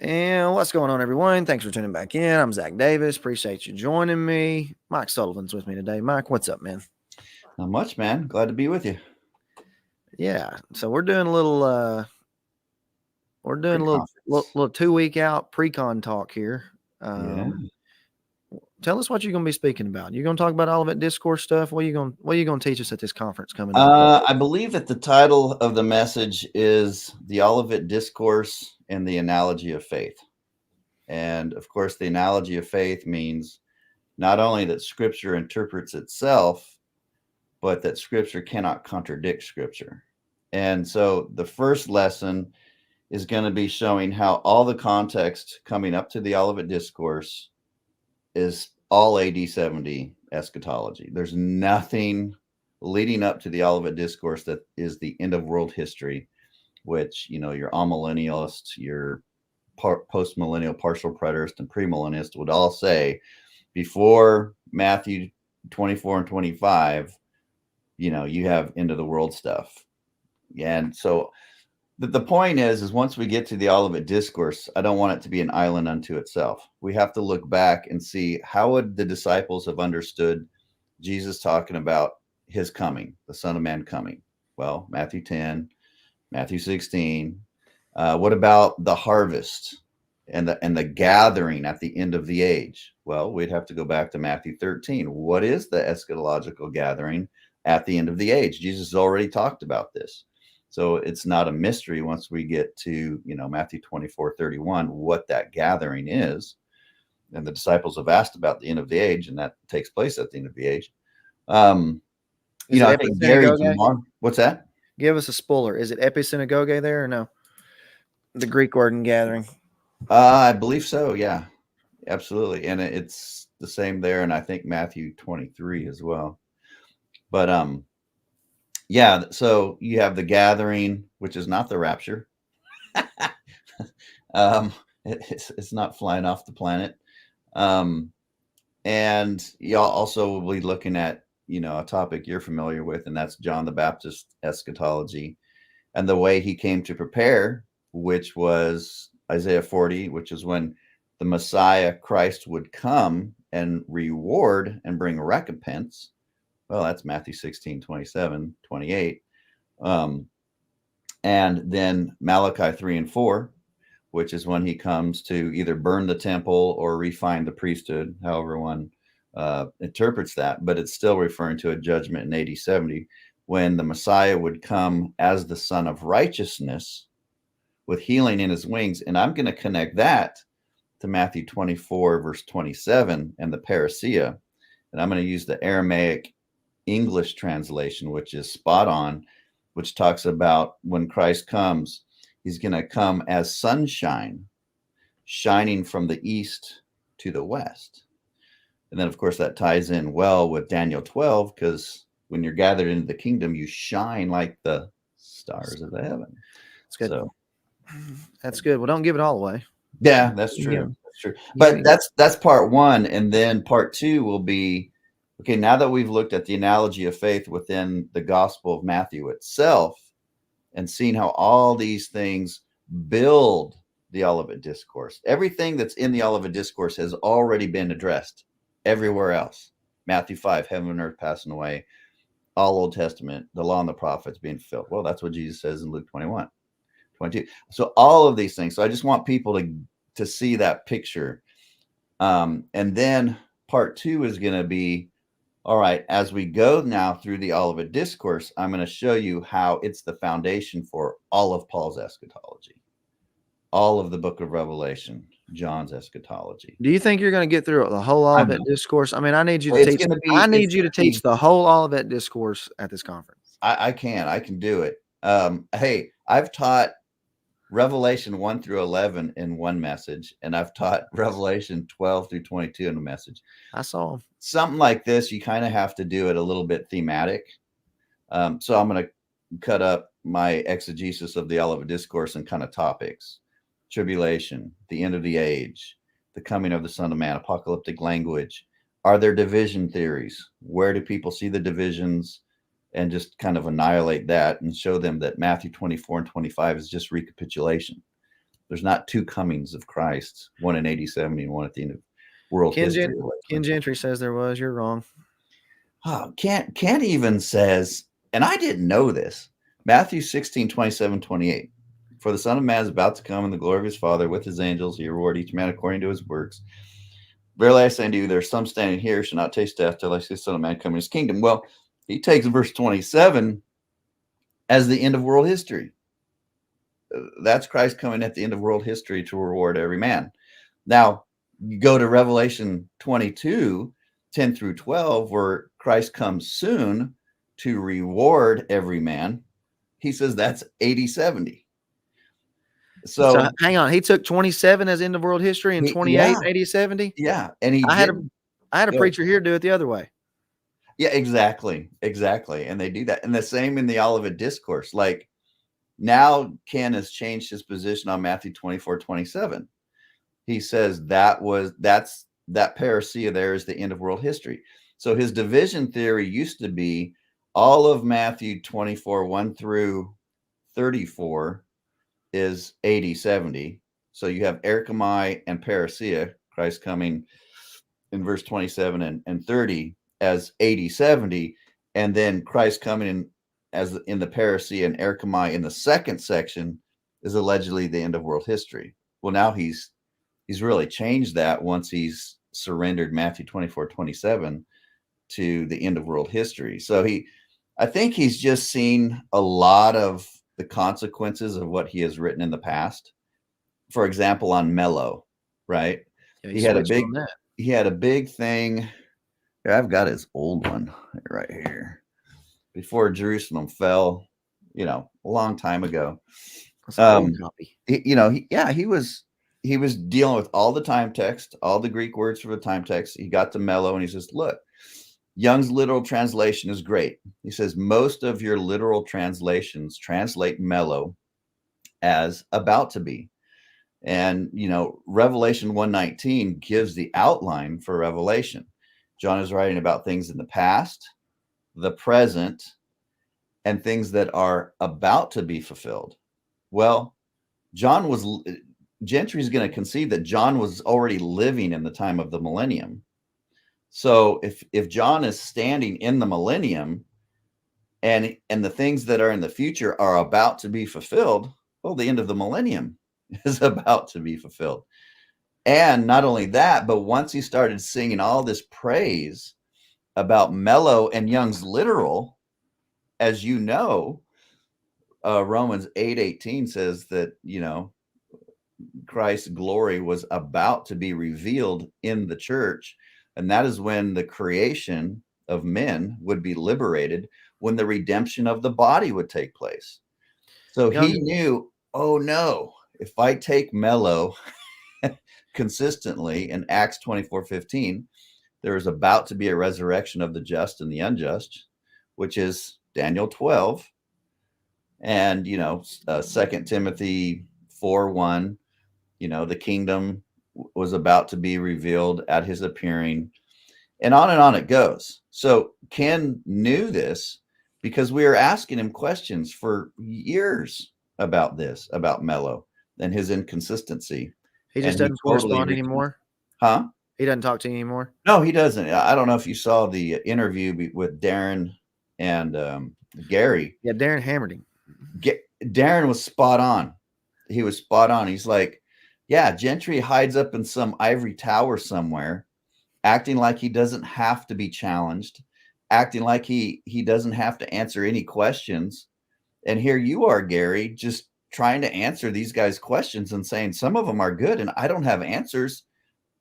And what's going on, everyone? Thanks for tuning back in. I'm Zach Davis. Appreciate you joining me. Mike Sullivan's with me today. Mike, what's up, man? Not much, man. Glad to be with you. Yeah, so we're doing a little Pre-conference. 2 week out pre-con talk here. Yeah. Tell us what you're going to be speaking about. You're going to talk about Olivet discourse stuff. What are you going to teach us at this conference coming up? I believe that the title of the message is The Olivet Discourse and the Analogy of Faith. And of course, the analogy of faith means not only that Scripture interprets itself, but that Scripture cannot contradict Scripture. And so the first lesson is going to be showing how all the context coming up to the Olivet Discourse is all AD 70 eschatology. There's nothing leading up to the Olivet Discourse that is the end of world history, which, your amillennialists, your post-millennial partial preterist and premillennialist would all say before Matthew 24 and 25, you have end of the world stuff. And so the point is once we get to the Olivet Discourse, I don't want it to be an island unto itself. We have to look back and see how would the disciples have understood Jesus talking about his coming, the Son of Man coming. Well, Matthew 10, Matthew 16. What about the harvest and the gathering at the end of the age? Well, we'd have to go back to Matthew 13. What is the eschatological gathering at the end of the age? Jesus has already talked about this. So it's not a mystery once we get to, Matthew 24:31, what that gathering is. And the disciples have asked about the end of the age, and that takes place at the end of the age. I think Gary, what's that? Give us a spoiler. Is it episynagoge there or no? The Greek word in gathering. I believe so. Yeah, absolutely. And it's the same there. And I think Matthew 23 as well. But, yeah, so you have the gathering, which is not the rapture. It's not flying off the planet. And y'all also will be looking at, a topic you're familiar with, and that's John the Baptist eschatology and the way he came to prepare, which was Isaiah 40, which is when the Messiah Christ would come and reward and bring recompense. Well, that's Matthew 16, 27, 28. And then Malachi 3 and 4, which is when he comes to either burn the temple or refine the priesthood, however one interprets that. But it's still referring to a judgment in AD 70 when the Messiah would come as the Son of Righteousness with healing in his wings. And I'm going to connect that to Matthew 24, verse 27 and the parousia. And I'm going to use the Aramaic English translation, which is spot on, which talks about when Christ comes, he's going to come as sunshine, shining from the east to the west. And then, of course, that ties in well with Daniel 12, because when you're gathered into the kingdom, you shine like the stars of the heaven. That's good. So, that's good. Well, don't give it all away. Yeah, that's true. That's true. But that's part one. And then part two will be, okay, now that we've looked at the analogy of faith within the Gospel of Matthew itself and seen how all these things build the Olivet Discourse, everything that's in the Olivet Discourse has already been addressed everywhere else. Matthew 5, heaven and earth passing away, all Old Testament, the law and the prophets being fulfilled. Well, that's what Jesus says in Luke 21, 22. So all of these things. So I just want people to see that picture. And then part two is going to be, all right, as we go now through the Olivet Discourse, I'm going to show you how it's the foundation for all of Paul's eschatology, all of the book of Revelation, John's eschatology. Do you think you're going to get through the whole Olivet Discourse? I mean, I need you to teach. I need you to teach the whole Olivet Discourse at this conference. I can do it. Hey, I've taught Revelation 1 through 11 in one message, and I've taught Revelation 12 through 22 in a message. I saw them. Something like this, you kind of have to do it a little bit thematic. So I'm going to cut up my exegesis of the Olivet Discourse and kind of topics: tribulation, the end of the age, the coming of the Son of Man, apocalyptic language. Are there division theories? Where do people see the divisions? And just kind of annihilate that and show them that Matthew 24 and 25 is just recapitulation. There's not two comings of Christ, one in AD 70 and one at the end of world history. Ken Gentry says there was. You're wrong. Oh, Kent even says, and I didn't know this, Matthew 16, 27, 28. For the Son of Man is about to come in the glory of his Father with his angels. He reward each man according to his works. Verily I say unto you, there are some standing here who shall not taste death till they see the Son of Man come in his kingdom. Well, he takes verse 27 as the end of world history. That's Christ coming at the end of world history to reward every man. Now, you go to Revelation 22, 10 through 12, where Christ comes soon to reward every man. He says that's AD 70. So hang on. He took 27 as end of world history and 28 AD 70? Yeah. And I had a preacher here do it the other way. Yeah, exactly. And they do that. And the same in the Olivet discourse. Like now Ken has changed his position on Matthew 24, 27. He says that parousia there is the end of world history. So his division theory used to be all of Matthew 24, 1 through 34 is AD 70. So you have erchomai and parousia, Christ coming in verse 27 and 30 as AD 70, and then Christ coming in as in the parousia and erchomai in the second section is allegedly the end of world history. Well, now he's really changed that once he's surrendered Matthew 24, 27 to the end of world history. So I think he's just seen a lot of the consequences of what he has written in the past. For example, on Mello, right? Yeah, he had a big thing. Here, I've got his old one right here. Before Jerusalem fell, a long time ago. Copy. He was dealing with all the time text, all the Greek words for the time text. He got to Mello and he says, look, Young's literal translation is great. He says, most of your literal translations translate Mello as about to be. And, Revelation 1:19 gives the outline for Revelation. John is writing about things in the past, the present, and things that are about to be fulfilled. Well, Gentry's going to concede that John was already living in the time of the millennium. So if John is standing in the millennium and the things that are in the future are about to be fulfilled, well, the end of the millennium is about to be fulfilled. And not only that, but once he started singing all this praise about Mello and Young's literal, as you know, Romans 8:18 says that, Christ's glory was about to be revealed in the church. And that is when the creation of men would be liberated, when the redemption of the body would take place. So he knew, oh no, if I take Mello consistently in Acts 24:15, there is about to be a resurrection of the just and the unjust, which is Daniel 12. And, 2 Timothy 4:1, the kingdom was about to be revealed at his appearing, and on it goes. So Ken knew this because we were asking him questions for years about this, about Mello and his inconsistency. He just doesn't correspond anymore? Huh? He doesn't talk to you anymore? No, he doesn't. I don't know if you saw the interview with Darren and Gary. Yeah, Darren hammered him. Darren was spot on. He was spot on. He's like, yeah, Gentry hides up in some ivory tower somewhere, acting like he doesn't have to be challenged, acting like he doesn't have to answer any questions. And here you are, Gary, just trying to answer these guys' questions and saying some of them are good and I don't have answers.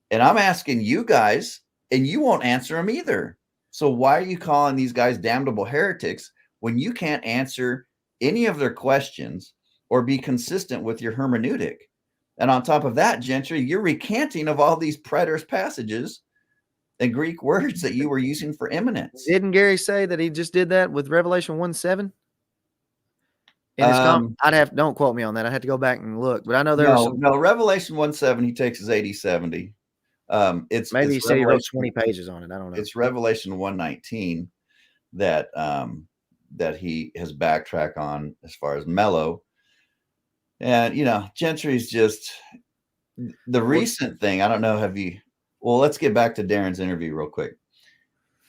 And I'm asking you guys and you won't answer them either. So why are you calling these guys damnable heretics when you can't answer any of their questions or be consistent with your hermeneutic? And on top of that, Gentry, you're recanting of all these preterist passages and Greek words that you were using for imminence. Didn't Gary say that he just did that with Revelation 1:7? Don't quote me on that. I have to go back and look, but I know there was some. No, Revelation 1:7, he takes his 80-70. Maybe he said he wrote 20 pages on it. I don't know. It's Revelation 1:19 that he has backtracked on as far as Mello. And, Gentry's just the recent thing. I don't know. Well, let's get back to Darren's interview real quick.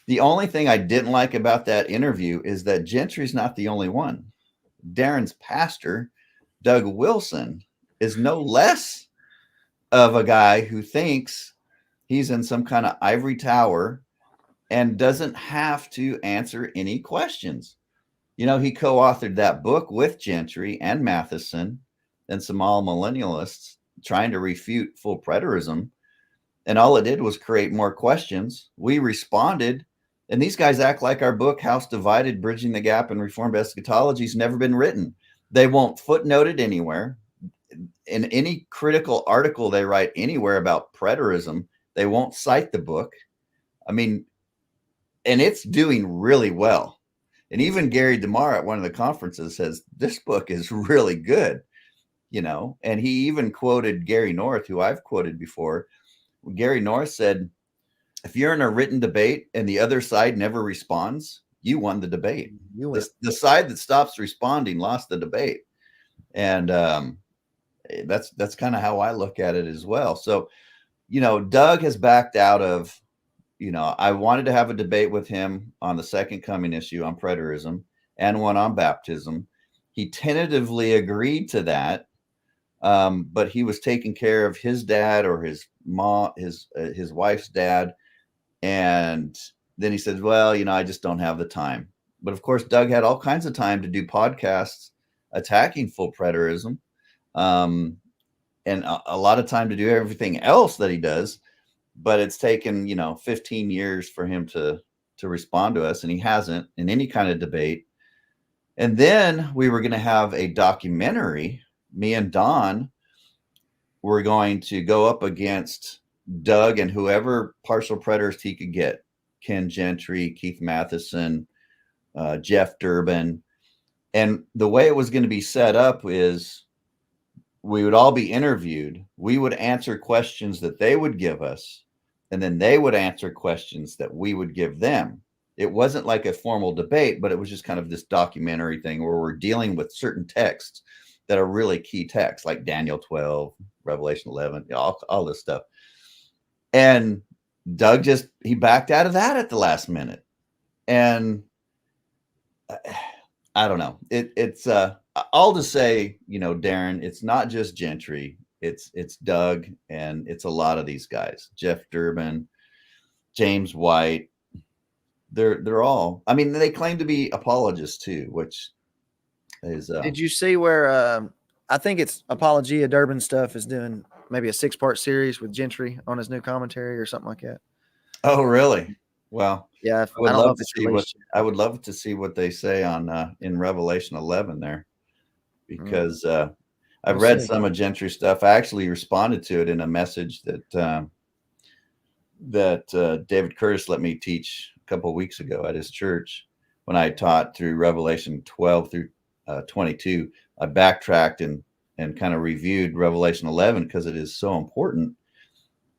The only thing I didn't like about that interview is that Gentry's not the only one. Darren's pastor, Doug Wilson, is no less of a guy who thinks he's in some kind of ivory tower and doesn't have to answer any questions. He co-authored that book with Gentry and Matheson and some all millennialists trying to refute full preterism. And all it did was create more questions. We responded. And these guys act like our book, House Divided, Bridging the Gap in Reformed Eschatology, has never been written. They won't footnote it anywhere. In any critical article they write anywhere about preterism, they won't cite the book. I mean, and it's doing really well. And even Gary DeMar at one of the conferences says, this book is really good, and he even quoted Gary North, who I've quoted before. Gary North said, if you're in a written debate and the other side never responds, you won the debate. The side that stops responding lost the debate. And that's kind of how I look at it as well. So, Doug has backed out of, I wanted to have a debate with him on the second coming issue on preterism and one on baptism. He tentatively agreed to that. But he was taking care of his dad or his mom, his wife's dad. And then he said, well, I just don't have the time. But of course, Doug had all kinds of time to do podcasts attacking full preterism, and a lot of time to do everything else that he does. But it's taken, 15 years for him to respond to us. And he hasn't in any kind of debate. And then we were going to have a documentary. Me and Don were going to go up against Doug and whoever partial preterist he could get. Ken Gentry, Keith Matheson, Jeff Durbin. And the way it was going to be set up is we would all be interviewed. We would answer questions that they would give us, and then they would answer questions that we would give them. It wasn't like a formal debate, but it was just kind of this documentary thing where we're dealing with certain texts that are really key texts, like Daniel 12, Revelation 11, all this stuff. And Doug he backed out of that at the last minute. And I don't know. It's I'll just say, Darren, it's not just Gentry. It's Doug, and it's a lot of these guys. Jeff Durbin, James White. They're all, I mean, they claim to be apologists too, which is did you see where I think it's Apologia Durbin stuff is doing maybe a 6-part series with Gentry on his new commentary or something like that? Oh, really? Well, yeah, I would love to see what they say on in Revelation 11 there, because I've read some of Gentry stuff. I actually responded to it in a message that David Curtis let me teach a couple of weeks ago at his church when I taught through Revelation 12 through 22. I backtracked and kind of reviewed Revelation 11 because it is so important.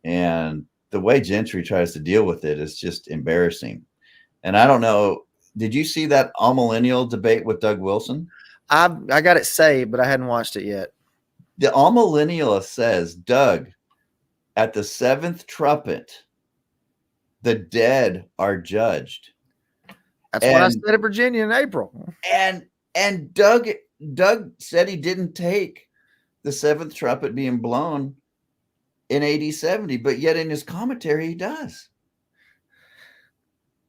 And the way Gentry tries to deal with it is just embarrassing. And I don't know, did you see that all-millennial debate with Doug Wilson? I got it saved, but I hadn't watched it yet. The all-millennialist says, Doug, at the 7th trumpet, the dead are judged. That's what I said in Virginia in April. And Doug said he didn't take the 7th trumpet being blown in AD 70, but yet in his commentary he does.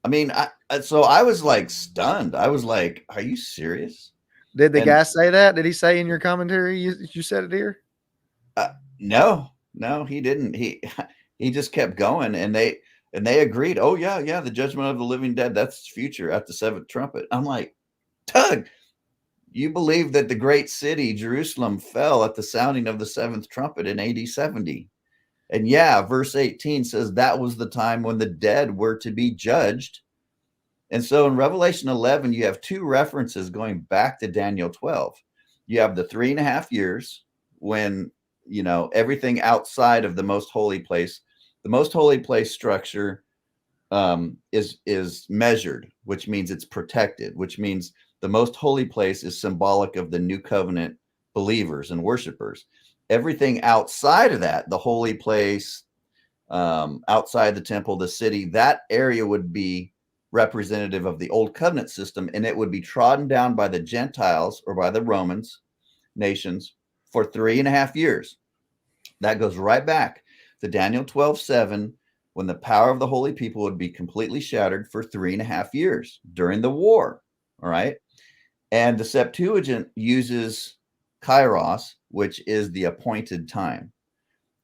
I mean, so I was like stunned. I was like, "Are you serious?" Did the guy say that? Did he say in your commentary you said it here? No, he didn't. He just kept going, and they agreed. Oh yeah, the judgment of the living dead, that's future at the 7th trumpet. I'm like, Doug, you believe that the great city Jerusalem fell at the sounding of the 7th trumpet in AD 70. And yeah, verse 18 says that was the time when the dead were to be judged. And so in Revelation 11, you have 2 references going back to Daniel 12. You have the 3.5 years when, everything outside of the most holy place structure is measured, which means it's protected, which means the most holy place is symbolic of the new covenant believers and worshipers. Everything outside of that, the holy place, outside the temple, the city, that area would be representative of the old covenant system, and it would be trodden down by the Gentiles or by the Romans nations for 3.5 years. That goes right back to Daniel 12:7, when the power of the holy people would be completely shattered for 3.5 years during the war. All right. And the Septuagint uses kairos, which is the appointed time.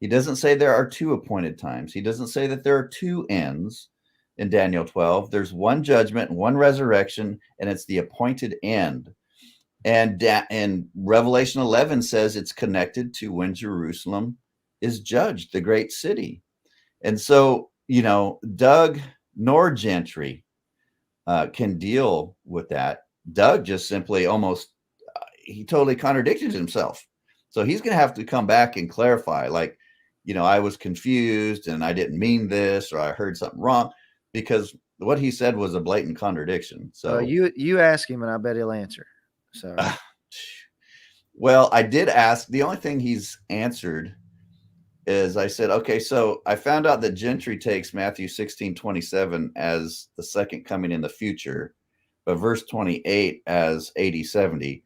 He doesn't say there are two appointed times. He doesn't say that there are two ends in Daniel 12. There's one judgment, one resurrection, and it's the appointed end. And Revelation 11 says it's connected to when Jerusalem is judged, the great city. And so, Doug nor Gentry can deal with that. Doug just simply he totally contradicted himself. So he's going to have to come back and clarify, like, I was confused and I didn't mean this, or I heard something wrong, because what he said was a blatant contradiction. So you ask him and I bet he'll answer. So, well, I did ask. The only thing he's answered is I said, okay, so I found out that Gentry takes Matthew 16:27 as the second coming in the future, but verse 28 as 80-70.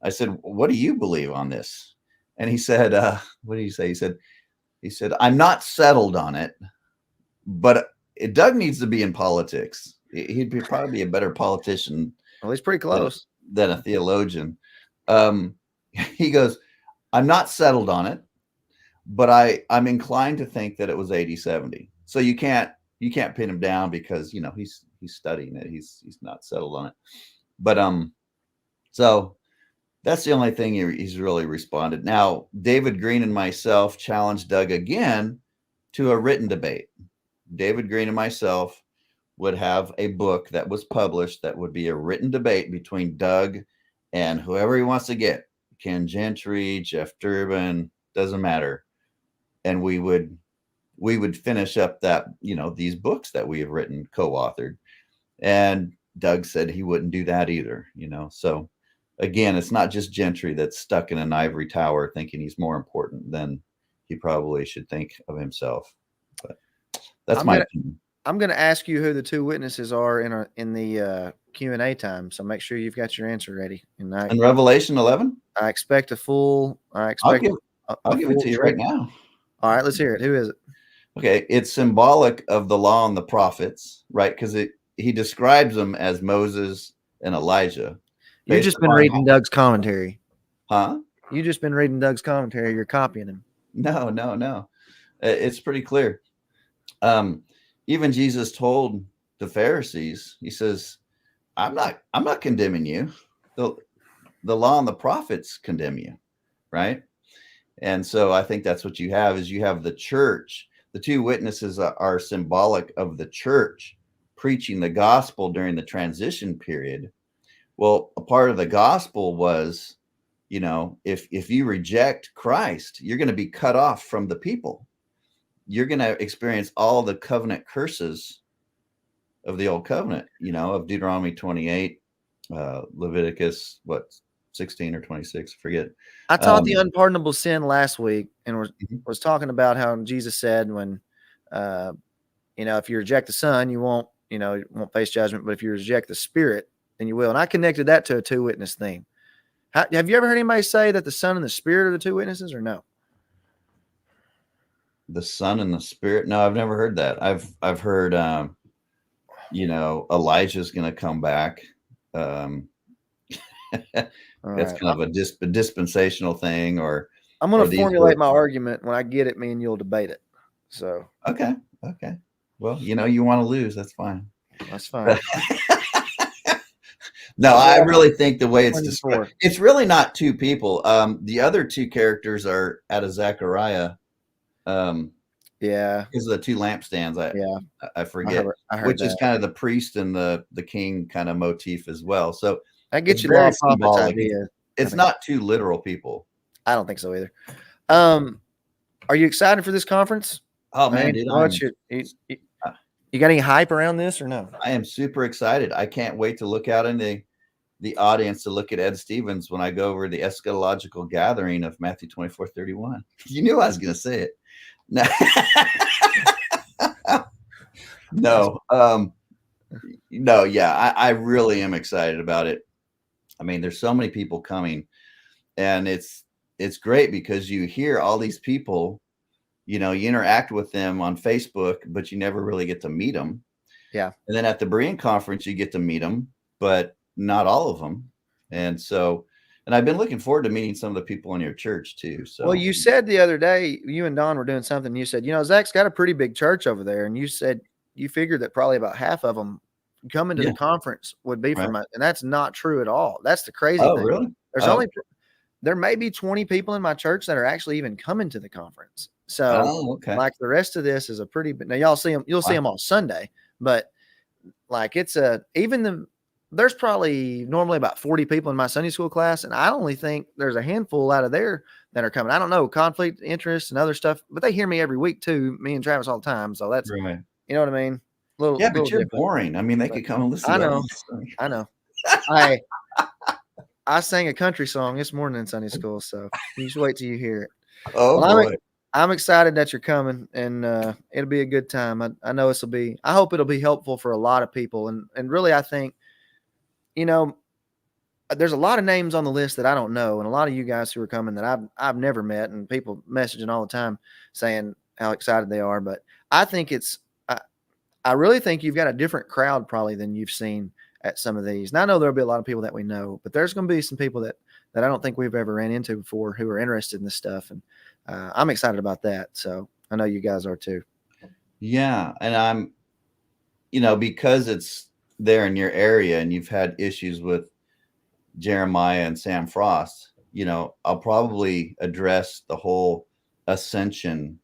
I said, what do you believe on this? And he said, what did he say? He said, I'm not settled on it, but Doug needs to be in politics. He'd probably be a better politician. Well, he's pretty close. Than a theologian. He goes, I'm not settled on it, but I'm inclined to think that it was 80-70. So you can't pin him down because he's studying it. He's not settled on it. But so that's the only thing he's really responded. Now, David Green and myself challenged Doug again to a written debate. David Green and myself would have a book that was published that would be a written debate between Doug and whoever he wants to get. Ken Gentry, Jeff Durbin, doesn't matter. And we would finish up that, these books that we have written, co-authored. And Doug said he wouldn't do that either, So again, it's not just Gentry that's stuck in an ivory tower thinking he's more important than he probably should think of himself. But that's my opinion. I'm going to ask you who the two witnesses are in the Q&A time. So make sure you've got your answer ready. In Revelation 11? I expect I'll give it to you right now. All right, let's hear it. Who is it? Okay, it's symbolic of the law and the prophets, right? Because he describes them as Moses and Elijah. You've just been reading Doug's commentary. Huh? You've just been reading Doug's commentary. You're copying him. No. It's pretty clear. Even Jesus told the Pharisees, he says, I'm not condemning you. The law and the prophets condemn you, right? And so I think that's what you have the church. The two witnesses are symbolic of the church preaching the gospel during the transition period. Well, a part of the gospel was, if you reject Christ, you're going to be cut off from the people. You're going to experience all the covenant curses of the old covenant, of Deuteronomy 28, Leviticus, 16 or 26, forget. I taught the unpardonable sin last week and was talking about how Jesus said when, if you reject the Son, you won't face judgment, but if you reject the Spirit, then you will. And I connected that to a two witness theme. Have you ever heard anybody say that the Son and the Spirit are the two witnesses, or no? The Son and the Spirit? No, I've never heard that. I've heard, Elijah's going to come back. That's kind of a dispensational thing, or I'm going to formulate my argument. When I get it, me and you'll debate it. So okay. Well, you want to lose, that's fine. That's fine. No, I really think the way it's described, it's really not two people. The other two characters are out of Zechariah. Yeah, because of the two lampstands. I forget, I heard which that. is kind of the priest and the king kind of motif as well. So that gets you law prophets idea. It's not two literal people. I don't think so either. Are you excited for this conference? Oh man, dude, you got any hype around this or no? I am super excited. I can't wait to look out in the audience to look at Ed Stevens when I go over the eschatological gathering of Matthew 24:31. You knew I was going to say it. No, no, yeah, I really am excited about it. I mean, there's so many people coming, and it's great because you hear all these people, you interact with them on Facebook, but you never really get to meet them. Yeah. And then at the Berean conference, you get to meet them, but not all of them. And so, and I've been looking forward to meeting some of the people in your church too. So, well, you said the other day, you and Don were doing something. You said, Zach's got a pretty big church over there. And you said you figured that probably about half of them coming to the conference would be from it. And that's not true at all. That's the crazy thing. Really? There may be 20 people in my church that are actually even coming to the conference. So like the rest of this is a pretty, now you'll see them on Sunday, but like there's probably normally about 40 people in my Sunday school class. And I only think there's a handful out of there that are coming. I don't know, conflict, interest and other stuff, but they hear me every week too, me and Travis all the time. So that's, you know what I mean? But you're different. Boring. I mean, they could come and listen. I know. I sang a country song this morning in Sunday school, so you just wait till you hear it. I'm excited that you're coming, and it'll be a good time. I know I hope it'll be helpful for a lot of people. And really, I think, there's a lot of names on the list that I don't know, and a lot of you guys who are coming that I've never met, and people messaging all the time saying how excited they are. But I think I really think you've got a different crowd probably than you've seen at some of these. And I know there'll be a lot of people that we know, but there's going to be some people that I don't think we've ever ran into before who are interested in this stuff. And I'm excited about that. So I know you guys are too. Yeah. And I'm, because it's there in your area and you've had issues with Jeremiah and Sam Frost, I'll probably address the whole ascension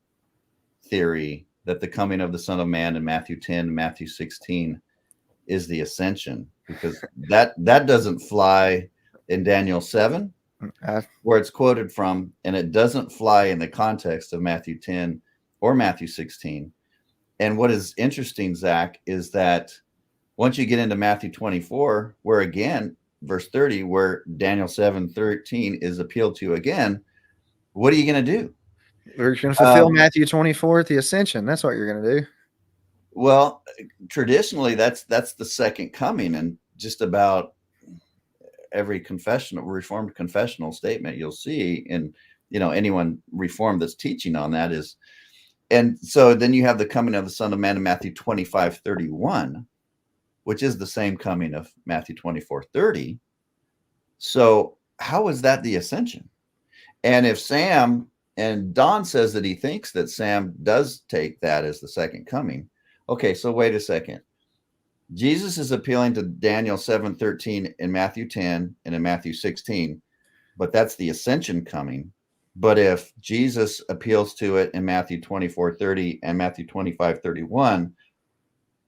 theory that the coming of the Son of Man in Matthew 10 and Matthew 16 is the ascension, because that doesn't fly in Daniel 7, where it's quoted from, and it doesn't fly in the context of Matthew 10 or Matthew 16. And what is interesting, Zach, is that once you get into Matthew 24, where again, verse 30, where Daniel 7:13 is appealed to again, what are you going to do? We're going to fulfill Matthew 24 at the ascension. That's what you're going to do. Well, traditionally, that's the second coming, and just about every Reformed confessional statement you'll see, and anyone Reformed that's teaching on that is, and so then you have the coming of the Son of Man in Matthew 25:31, which is the same coming of Matthew 24:30. So how is that the ascension? And if Sam and Don says that he thinks that Sam does take that as the second coming. Okay, so wait a second. Jesus is appealing to Daniel 7:13 in Matthew 10 and in Matthew 16, but that's the ascension coming. But if Jesus appeals to it in Matthew 24:30 and Matthew 25:31,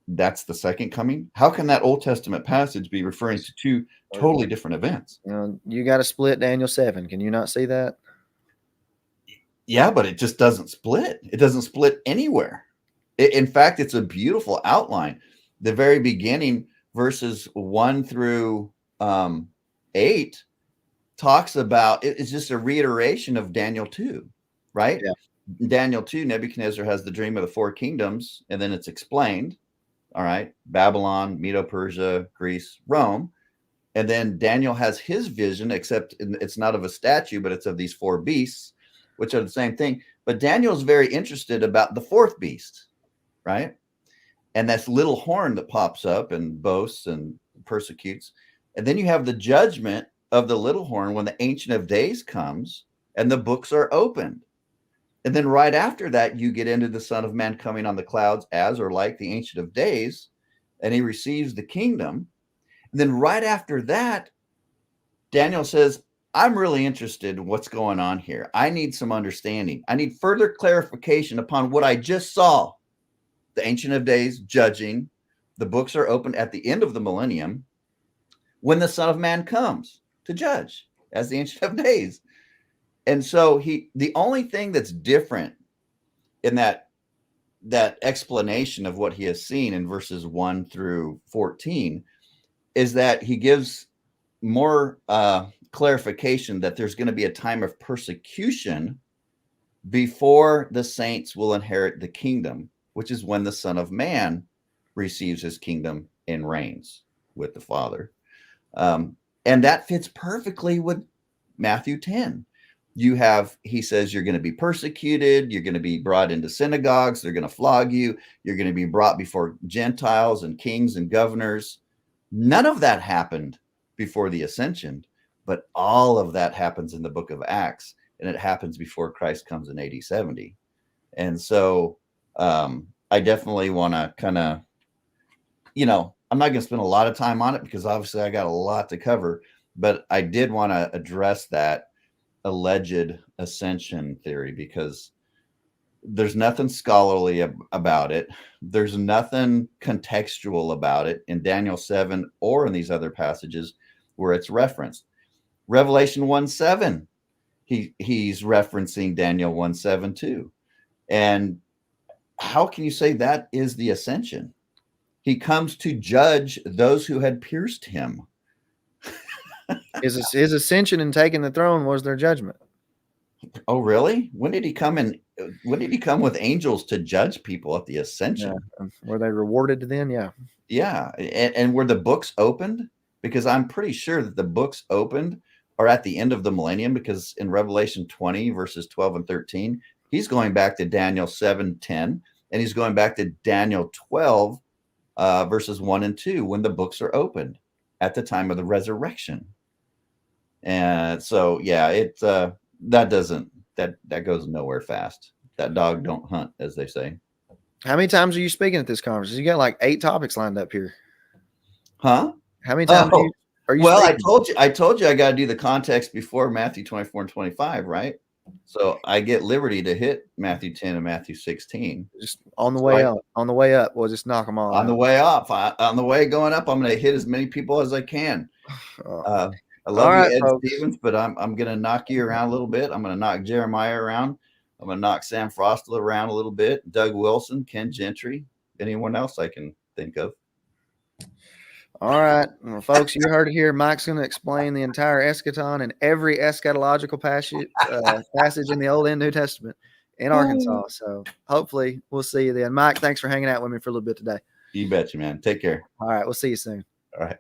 that's the second coming. How can that Old Testament passage be referring to two totally different events? You got to split Daniel 7. Can you not see that? Yeah, but it just doesn't split. It doesn't split anywhere. In fact, it's a beautiful outline. The very beginning, verses 1 through 8, talks about, it's just a reiteration of Daniel 2, right? Yeah. Daniel 2, Nebuchadnezzar has the dream of the four kingdoms, and then it's explained. All right, Babylon, Medo-Persia, Greece, Rome. And then Daniel has his vision, except it's not of a statue, but it's of these four beasts, which are the same thing. But Daniel's very interested about the fourth beast, right? And that's little horn that pops up and boasts and persecutes. And then you have the judgment of the little horn when the Ancient of Days comes and the books are opened. And then right after that, you get into the Son of Man coming on the clouds as or like the Ancient of Days, and he receives the kingdom. And then right after that, Daniel says, I'm really interested in what's going on here. I need some understanding. I need further clarification upon what I just saw. The Ancient of Days judging. The books are opened at the end of the millennium when the Son of Man comes to judge as the Ancient of Days. And so the only thing that's different in that explanation of what he has seen in verses 1 through 14 is that he gives more clarification that there's going to be a time of persecution before the saints will inherit the kingdom, which is when the Son of Man receives his kingdom and reigns with the Father. And that fits perfectly with Matthew 10. He says, you're going to be persecuted. You're going to be brought into synagogues. They're going to flog you. You're going to be brought before Gentiles and kings and governors. None of that happened before the ascension, but all of that happens in the book of Acts, and it happens before Christ comes in AD 70. And so I definitely want to kind of, I'm not going to spend a lot of time on it because obviously I got a lot to cover, but I did want to address that alleged ascension theory because there's nothing scholarly about it. There's nothing contextual about it in Daniel 7 or in these other passages where it's referenced. Revelation 1:7, he's referencing Daniel 1:7 too. And how can you say that is the ascension? He comes to judge those who had pierced him. His ascension and taking the throne was their judgment. Oh, really? When did he come with angels to judge people at the ascension? Yeah. Were they rewarded then? Yeah. Yeah. And were the books opened? Because I'm pretty sure that the books opened are at the end of the millennium, because in Revelation 20 verses 12 and 13, he's going back to Daniel 7:10, and he's going back to Daniel 12 verses 1 and 2 when the books are opened at the time of the resurrection. And so, yeah, that goes nowhere fast. That dog don't hunt, as they say. How many times are you speaking at this conference? You got like 8 topics lined up here. Huh? How many times are you well, speaking? I told you I got to do the context before Matthew 24 and 25, right? So I get liberty to hit Matthew 10 and Matthew 16. Just on the way up. On the way up, we'll just knock them all out. On the way up. On the way going up, I'm going to hit as many people as I can. I love you, Ed Stevens, but I'm going to knock you around a little bit. I'm going to knock Jeremiah around. I'm going to knock Sam Frostel around a little bit. Doug Wilson, Ken Gentry, anyone else I can think of. All right, well, folks, you heard it here. Mike's going to explain the entire eschaton and every eschatological passage in the Old and New Testament in Arkansas. So hopefully we'll see you then. Mike, thanks for hanging out with me for a little bit today. You betcha, man. Take care. All right, we'll see you soon. All right.